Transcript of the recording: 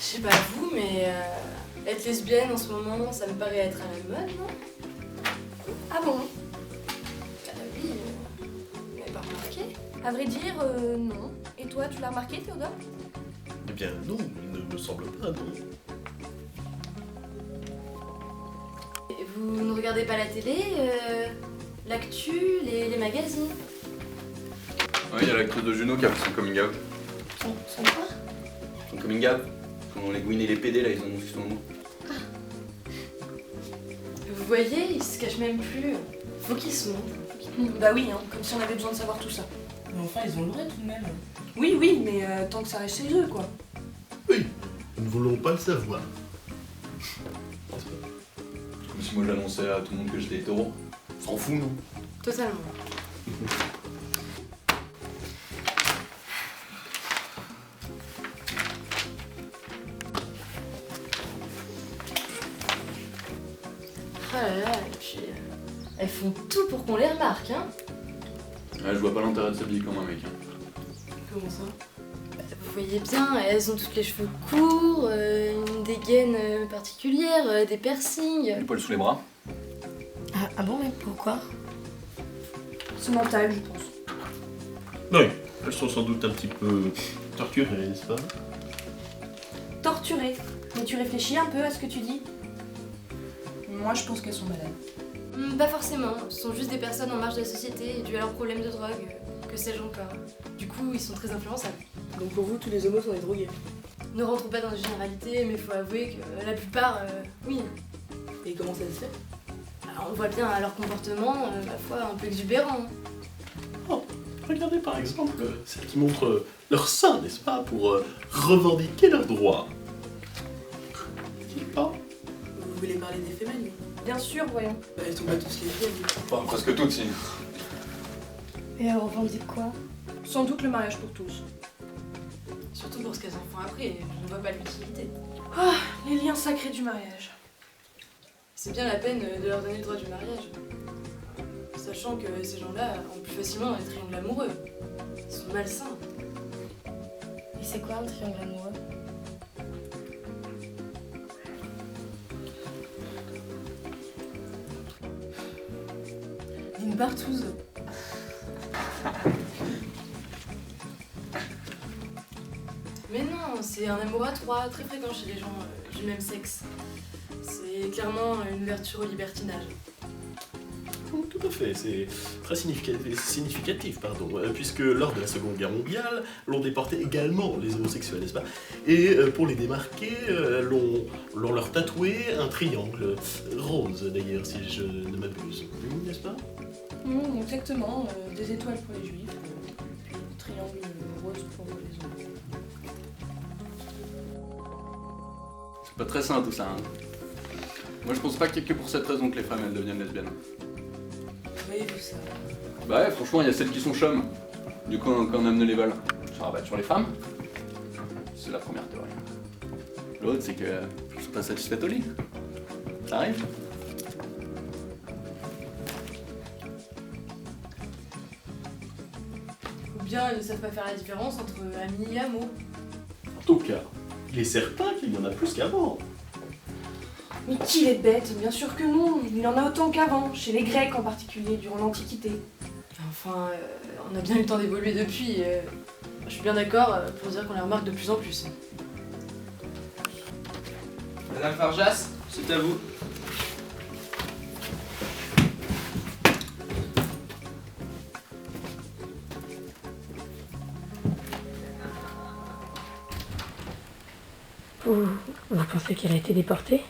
Je sais pas vous, mais être lesbienne en ce moment, ça me paraît être à la mode, non? Ah bon? Oui, vous n'avez pas remarqué? À vrai dire, non. Et toi, tu l'as remarqué, Théodore? Eh bien non, il ne me semble pas, non. Et vous ne regardez pas la télé, l'actu, les magazines? Ouais, il y a l'actrice de Juno qui a fait son coming out. Son quoi? Son coming out? Quand les Gwyn et les PD, là, ils ont annoncé son nom. Vous voyez, ils se cachent même plus. Faut qu'ils se montrent. Bah oui, hein, comme si on avait besoin de savoir tout ça. Mais enfin, ils ont le droit tout de même. Oui, oui, mais tant que ça reste chez eux, quoi. Oui, nous ne voulons pas le savoir. Comme si moi j'annonçais à tout le monde que j'étais hétéro. On s'en fout, non? Totalement. Ah là là, et puis elles font tout pour qu'on les remarque, hein. Ouais, je vois pas l'intérêt de s'habiller comme un mec. Hein. Comment ça? Vous voyez bien, elles ont toutes les cheveux courts, une dégaine particulière, des piercings. Les poils sous les bras. Ah bon, mais pourquoi? C'est mental, je pense. Oui, elles sont sans doute un petit peu torturées, n'est-ce pas? Torturées. Mais tu réfléchis un peu à ce que tu dis? Moi, je pense qu'elles sont malades. Pas forcément, ce sont juste des personnes en marge de la société, dues à leurs problèmes de drogue, que sais-je encore. Du coup, ils sont très influençables. Donc pour vous, tous les homos sont des drogués. Ne rentrons pas dans les généralités, mais faut avouer que la plupart, oui. Et comment ça se fait? Alors, on voit bien à leur comportement, ma foi, un peu exubérant. Oh, regardez par exemple celles qui montrent leur sein, n'est-ce pas, pour revendiquer leurs droits. N'est-il pas? Vous voulez parler des femelles? Bien sûr, voyons. Bah, elles sont pas tous lesbiennes. Enfin, presque toutes, si. Et elles revendiquent quoi? Sans doute le mariage pour tous. Surtout pour ce qu'elles en font après, je ne vois pas l'utilité. Ah, les liens sacrés du mariage. C'est bien la peine de leur donner le droit du mariage. Sachant que ces gens-là ont plus facilement des triangles amoureux. Ils sont malsains. Et c'est quoi un triangle amoureux? Une partouze. Mais non, c'est un amour à trois, très fréquent chez les gens du même sexe. C'est clairement une ouverture au libertinage. Tout à fait, c'est très significatif, puisque lors de la Seconde Guerre mondiale, l'on déportait également les homosexuels, n'est-ce pas? Et pour les démarquer, l'on leur tatouait un triangle, rose d'ailleurs, si je ne m'abuse, n'est-ce pas? Exactement, des étoiles pour les juifs, puis des triangles roses pour les homos. C'est pas très sain tout ça. Hein. Moi je pense pas qu'il y ait que pour cette raison que les femmes elles deviennent lesbiennes. Voyez-vous ça? Bah ouais, franchement, il y a celles qui sont chum. Du coup, quand on amène les balles, ça rabatte sur les femmes. C'est la première théorie. L'autre, c'est que je suis pas satisfaite au lit. Ça arrive. Ou bien ils ne savent pas faire la différence entre amis et amour. En tout cas, il est certain qu'il y en a plus qu'avant. Mais qu'il est bête, bien sûr que non. Il y en a autant qu'avant, chez les Grecs en particulier, durant l'Antiquité. Enfin, on a bien eu le temps d'évoluer depuis. Je suis bien d'accord pour dire qu'on les remarque de plus en plus. Madame Farjas, c'est à vous. Vous pensez qu'elle a été déportée?